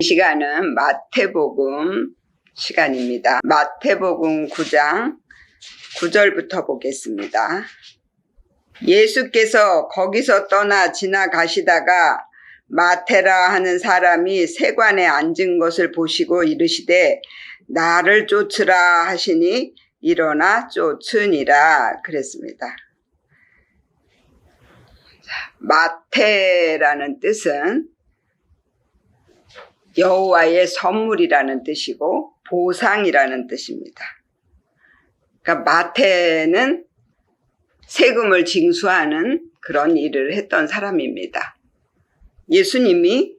이 시간은 마태복음 시간입니다. 마태복음 9장 9절부터 보겠습니다. 예수께서 거기서 떠나 지나가시다가 마태라 하는 사람이 세관에 앉은 것을 보시고 이르시되 나를 쫓으라 하시니 일어나 쫓으니라 그랬습니다. 마태라는 뜻은 여호와의 선물이라는 뜻이고 보상이라는 뜻입니다. 그러니까 마태는 세금을 징수하는 그런 일을 했던 사람입니다. 예수님이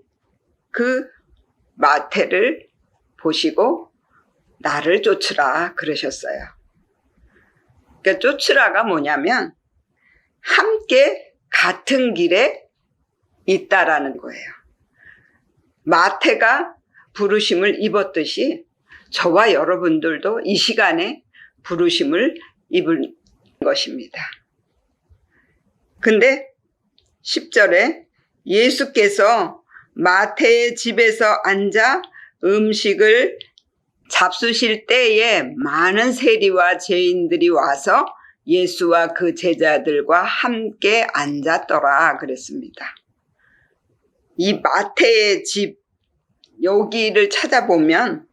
그 마태를 보시고 나를 쫓으라 그러셨어요. 그러니까 쫓으라가 뭐냐면 함께 같은 길에 있다라는 거예요. 마태가 부르심을 입었듯이 저와 여러분들도 이 시간에 부르심을 입을 것입니다. 근데 10절에 예수께서 마태의 집에서 앉아 음식을 잡수실 때에 많은 세리와 죄인들이 와서 예수와 그 제자들과 함께 앉았더라 그랬습니다. 이 마태의 집 여기를 찾아보면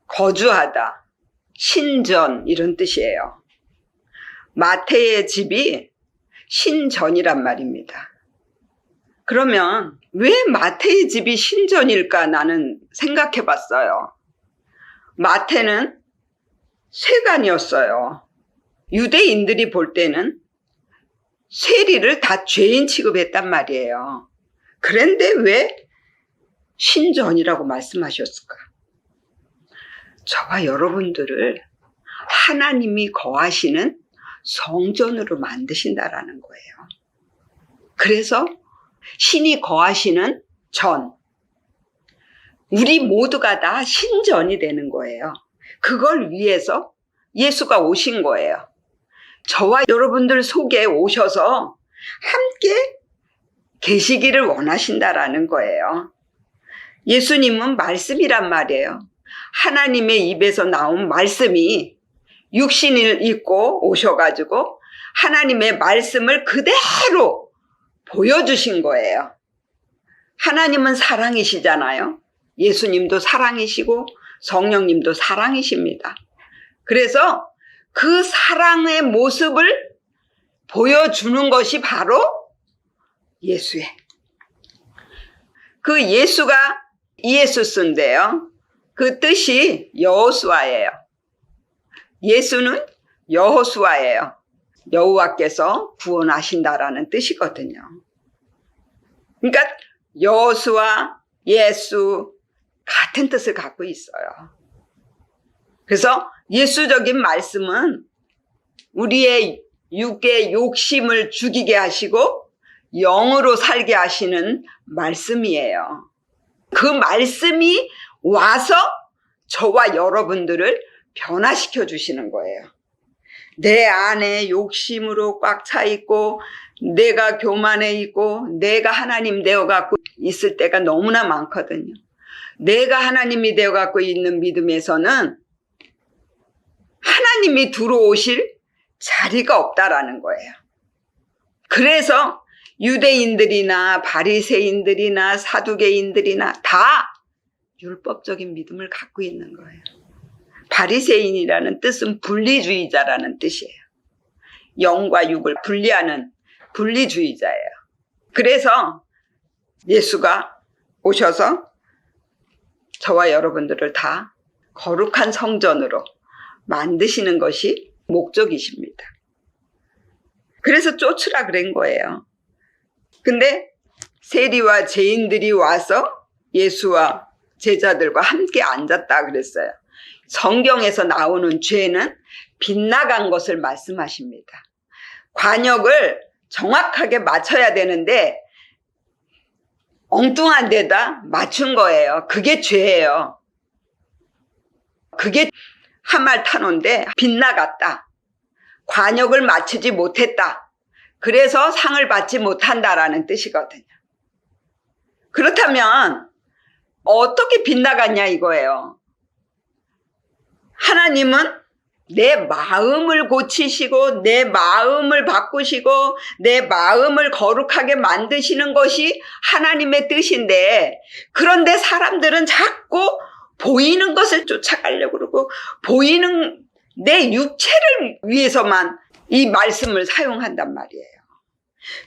거주하다, 신전 이런 뜻이에요. 마태의 집이 신전이란 말입니다. 그러면 왜 마태의 집이 신전일까 나는 생각해 봤어요. 마태는 세관이었어요. 유대인들이 볼 때는 세리를 다 죄인 취급했단 말이에요. 그런데 왜 신전이라고 말씀하셨을까? 저와 여러분들을 하나님이 거하시는 성전으로 만드신다라는 거예요. 그래서 신이 거하시는 전, 우리 모두가 다 신전이 되는 거예요. 그걸 위해서 예수가 오신 거예요. 저와 여러분들 속에 오셔서 함께 계시기를 원하신다라는 거예요. 예수님은 말씀이란 말이에요. 하나님의 입에서 나온 말씀이 육신을 입고 오셔가지고 하나님의 말씀을 그대로 보여주신 거예요. 하나님은 사랑이시잖아요. 예수님도 사랑이시고 성령님도 사랑이십니다. 그래서 그 사랑의 모습을 보여주는 것이 바로 예수의. 그 예수가 이에수스인데요. 그 뜻이 여호수아예요. 예수는 여호수아예요. 여호와께서 구원하신다라는 뜻이거든요. 그러니까 여호수아, 예수 같은 뜻을 갖고 있어요. 그래서 예수적인 말씀은 우리의 육의 욕심을 죽이게 하시고 영으로 살게 하시는 말씀이에요. 그 말씀이 와서 저와 여러분들을 변화시켜 주시는 거예요. 내 안에 욕심으로 꽉 차 있고 내가 교만해 있고 내가 하나님 되어 갖고 있을 때가 너무나 많거든요. 내가 하나님이 되어 갖고 있는 믿음에서는 하나님이 들어오실 자리가 없다라는 거예요. 그래서 유대인들이나 바리새인들이나 사두개인들이나 다 율법적인 믿음을 갖고 있는 거예요. 바리새인이라는 뜻은 분리주의자라는 뜻이에요. 영과 육을 분리하는 분리주의자예요. 그래서 예수가 오셔서 저와 여러분들을 다 거룩한 성전으로 만드시는 것이 목적이십니다. 그래서 쫓으라 그런 거예요. 근데 세리와 죄인들이 와서 예수와 제자들과 함께 앉았다 그랬어요. 성경에서 나오는 죄는 빗나간 것을 말씀하십니다. 관역을 정확하게 맞춰야 되는데 엉뚱한 데다 맞춘 거예요. 그게 죄예요. 그게 하말타노인데 빗나갔다. 관역을 맞추지 못했다. 그래서 상을 받지 못한다라는 뜻이거든요. 그렇다면 어떻게 빗나갔냐 이거예요. 하나님은 내 마음을 고치시고 내 마음을 바꾸시고 내 마음을 거룩하게 만드시는 것이 하나님의 뜻인데, 그런데 사람들은 자꾸 보이는 것을 쫓아가려고 그러고 보이는 내 육체를 위해서만 이 말씀을 사용한단 말이에요.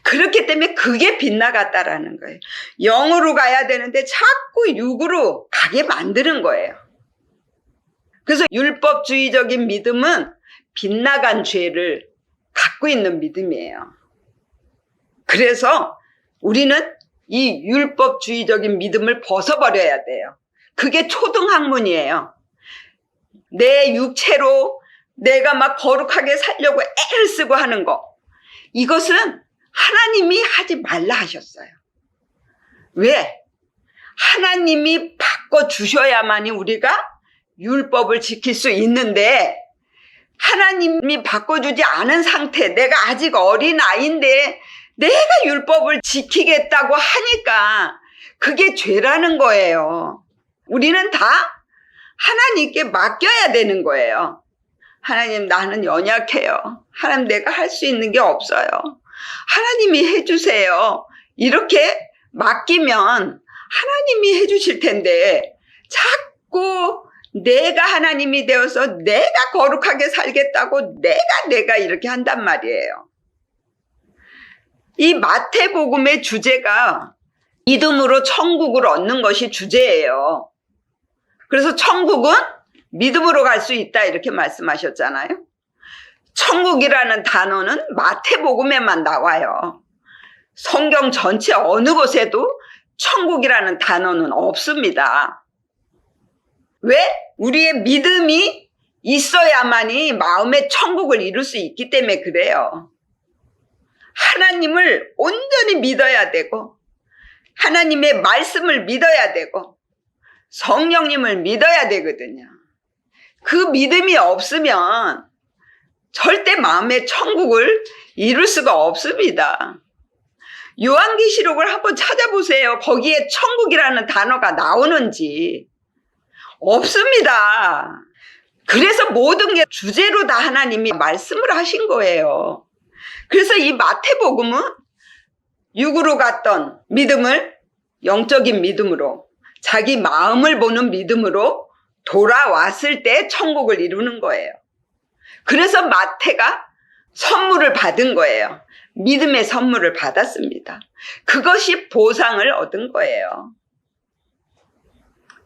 그렇기 때문에 그게 빗나갔다라는 거예요. 영으로 가야 되는데 자꾸 육으로 가게 만드는 거예요. 그래서 율법주의적인 믿음은 빗나간 죄를 갖고 있는 믿음이에요. 그래서 우리는 이 율법주의적인 믿음을 벗어버려야 돼요. 그게 초등학문이에요. 내 육체로 내가 막 거룩하게 살려고 애를 쓰고 하는 거, 이것은 하나님이 하지 말라 하셨어요. 왜? 하나님이 바꿔주셔야만이 우리가 율법을 지킬 수 있는데, 하나님이 바꿔주지 않은 상태, 내가 아직 어린 아이인데 내가 율법을 지키겠다고 하니까 그게 죄라는 거예요. 우리는 다 하나님께 맡겨야 되는 거예요. 하나님, 나는 연약해요. 하나님, 내가 할 수 있는 게 없어요. 하나님이 해주세요. 이렇게 맡기면 하나님이 해주실 텐데, 자꾸 내가 하나님이 되어서 내가 거룩하게 살겠다고 내가 이렇게 한단 말이에요. 이 마태복음의 주제가 믿음으로 천국을 얻는 것이 주제예요. 그래서 천국은 믿음으로 갈 수 있다 이렇게 말씀하셨잖아요. 천국이라는 단어는 마태복음에만 나와요. 성경 전체 어느 곳에도 천국이라는 단어는 없습니다. 왜? 우리의 믿음이 있어야만이 마음의 천국을 이룰 수 있기 때문에 그래요. 하나님을 온전히 믿어야 되고, 하나님의 말씀을 믿어야 되고, 성령님을 믿어야 되거든요. 그 믿음이 없으면 절대 마음의 천국을 이룰 수가 없습니다. 요한계시록을 한번 찾아보세요. 거기에 천국이라는 단어가 나오는지. 없습니다. 그래서 모든 게 주제로 다 하나님이 말씀을 하신 거예요. 그래서 이 마태복음은 육으로 갔던 믿음을 영적인 믿음으로, 자기 마음을 보는 믿음으로 돌아왔을 때 천국을 이루는 거예요. 그래서 마태가 선물을 받은 거예요. 믿음의 선물을 받았습니다. 그것이 보상을 얻은 거예요.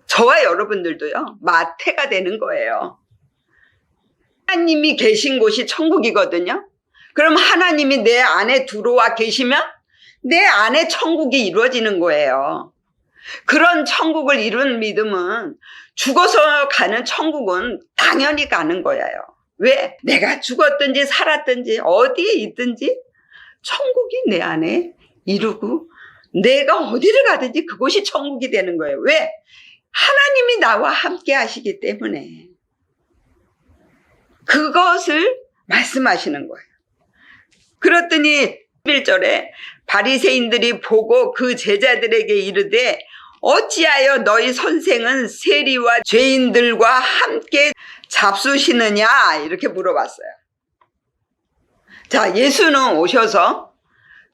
저와 여러분들도요, 마태가 되는 거예요. 하나님이 계신 곳이 천국이거든요. 그럼 하나님이 내 안에 들어와 계시면 내 안에 천국이 이루어지는 거예요. 그런 천국을 이룬 믿음은 죽어서 가는 천국은 당연히 가는 거예요. 왜? 내가 죽었든지 살았든지 어디에 있든지 천국이 내 안에 이루고 내가 어디를 가든지 그곳이 천국이 되는 거예요. 왜? 하나님이 나와 함께 하시기 때문에 그것을 말씀하시는 거예요. 그랬더니 11절에 바리새인들이 보고 그 제자들에게 이르되 어찌하여 너희 선생은 세리와 죄인들과 함께 잡수시느냐 이렇게 물어봤어요. 자, 예수는 오셔서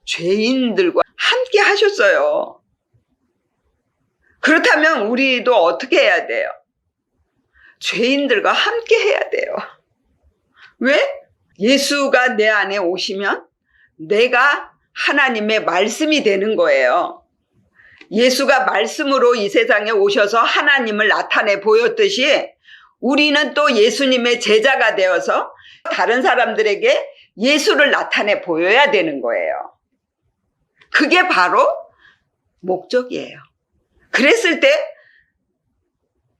죄인들과 함께 하셨어요. 그렇다면 우리도 어떻게 해야 돼요? 죄인들과 함께 해야 돼요. 왜? 예수가 내 안에 오시면 내가 하나님의 말씀이 되는 거예요. 예수가 말씀으로 이 세상에 오셔서 하나님을 나타내 보였듯이 우리는 또 예수님의 제자가 되어서 다른 사람들에게 예수를 나타내 보여야 되는 거예요. 그게 바로 목적이에요. 그랬을 때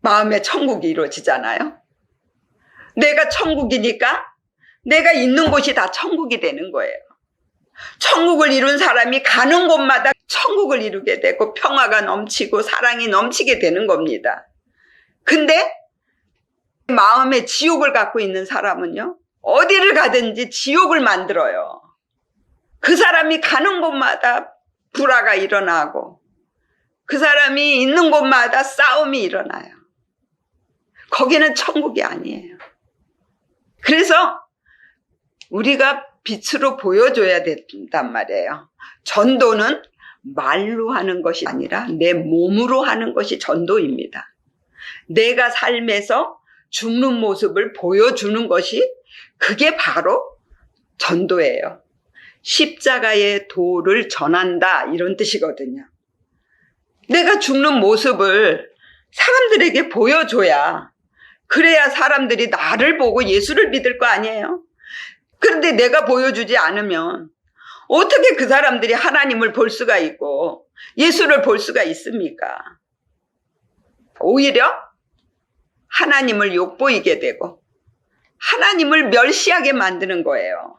마음의 천국이 이루어지잖아요. 내가 천국이니까 내가 있는 곳이 다 천국이 되는 거예요. 천국을 이룬 사람이 가는 곳마다 천국을 이루게 되고 평화가 넘치고 사랑이 넘치게 되는 겁니다. 근데 마음에 지옥을 갖고 있는 사람은요, 어디를 가든지 지옥을 만들어요. 그 사람이 가는 곳마다 불화가 일어나고 그 사람이 있는 곳마다 싸움이 일어나요. 거기는 천국이 아니에요. 그래서 우리가 빛으로 보여줘야 된단 말이에요. 전도는 말로 하는 것이 아니라 내 몸으로 하는 것이 전도입니다. 내가 삶에서 죽는 모습을 보여주는 것이 그게 바로 전도예요. 십자가의 도를 전한다 이런 뜻이거든요. 내가 죽는 모습을 사람들에게 보여줘야 그래야 사람들이 나를 보고 예수를 믿을 거 아니에요. 그런데 내가 보여주지 않으면 어떻게 그 사람들이 하나님을 볼 수가 있고 예수를 볼 수가 있습니까? 오히려 하나님을 욕보이게 되고 하나님을 멸시하게 만드는 거예요.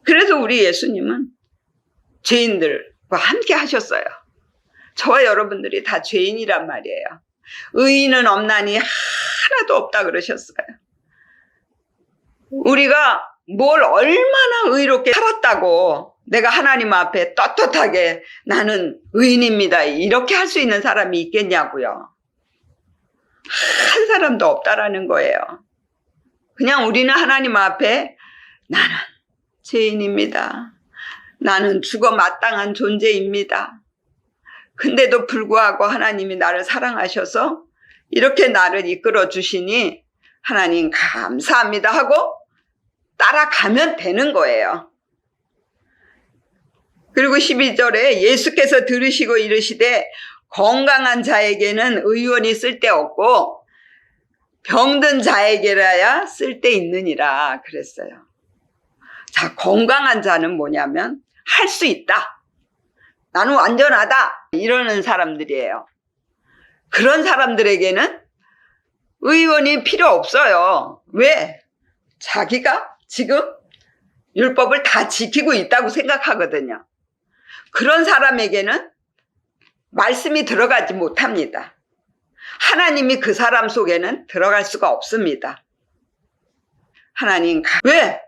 그래서 우리 예수님은 죄인들과 함께 하셨어요. 저와 여러분들이 다 죄인이란 말이에요. 의인은 없나니 하나도 없다 그러셨어요. 우리가 뭘 얼마나 의롭게 살았다고 내가 하나님 앞에 떳떳하게 나는 의인입니다 이렇게 할 수 있는 사람이 있겠냐고요. 한 사람도 없다라는 거예요. 그냥 우리는 하나님 앞에 나는 죄인입니다. 나는 죽어 마땅한 존재입니다. 근데도 불구하고 하나님이 나를 사랑하셔서 이렇게 나를 이끌어 주시니 하나님 감사합니다 하고 따라가면 되는 거예요. 그리고 12절에 예수께서 들으시고 이르시되 건강한 자에게는 의원이 쓸데없고 병든 자에게라야 쓸데있느니라 그랬어요. 자, 건강한 자는 뭐냐면 할 수 있다. 나는 완전하다. 이러는 사람들이에요. 그런 사람들에게는 의원이 필요 없어요. 왜? 자기가 지금 율법을 다 지키고 있다고 생각하거든요. 그런 사람에게는 말씀이 들어가지 못합니다. 하나님이 그 사람 속에는 들어갈 수가 없습니다. 하나님, 왜?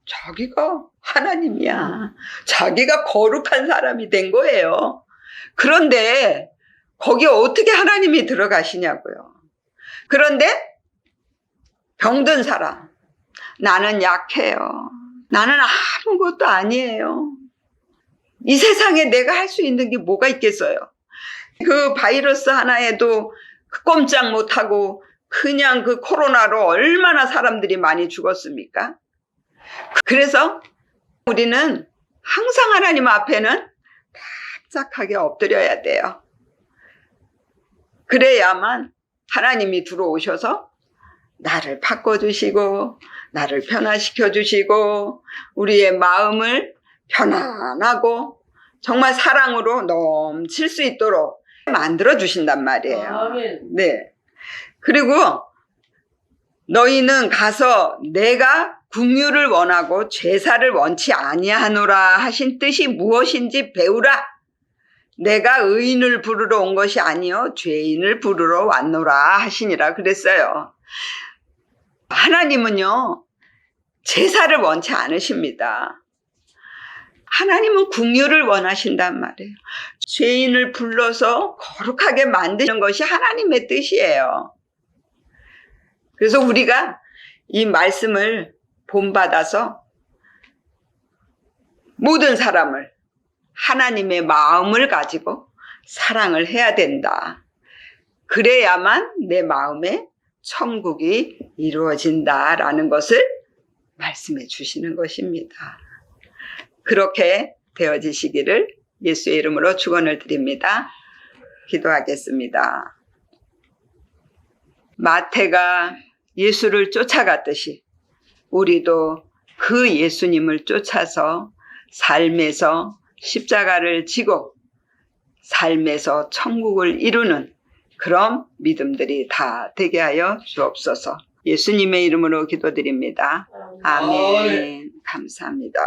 자기가 하나님이야. 자기가 거룩한 사람이 된 거예요. 그런데 거기에 어떻게 하나님이 들어가시냐고요. 그런데 병든 사람, 나는 약해요. 나는 아무것도 아니에요. 이 세상에 내가 할 수 있는 게 뭐가 있겠어요. 그 바이러스 하나에도 꼼짝 못하고 그냥 그 코로나로 얼마나 사람들이 많이 죽었습니까? 그래서 우리는 항상 하나님 앞에는 납작하게 엎드려야 돼요. 그래야만 하나님이 들어오셔서 나를 바꿔주시고 나를 변화시켜주시고 우리의 마음을 편안하고 정말 사랑으로 넘칠 수 있도록 만들어주신단 말이에요. 네. 그리고 너희는 가서 내가 긍휼을 원하고 제사를 원치 아니하노라 하신 뜻이 무엇인지 배우라. 내가 의인을 부르러 온 것이 아니요 죄인을 부르러 왔노라 하시니라 그랬어요. 하나님은요 제사를 원치 않으십니다. 하나님은 긍휼을 원하신단 말이에요. 죄인을 불러서 거룩하게 만드는 것이 하나님의 뜻이에요. 그래서 우리가 이 말씀을 본받아서 모든 사람을 하나님의 마음을 가지고 사랑을 해야 된다. 그래야만 내 마음에 천국이 이루어진다라는 것을 말씀해 주시는 것입니다. 그렇게 되어지시기를 예수의 이름으로 축원을 드립니다. 기도하겠습니다. 마태가 예수를 쫓아갔듯이 우리도 그 예수님을 쫓아서 삶에서 십자가를 지고 삶에서 천국을 이루는 그런 믿음들이 다 되게 하여 주옵소서. 예수님의 이름으로 기도드립니다. 아멘. 감사합니다.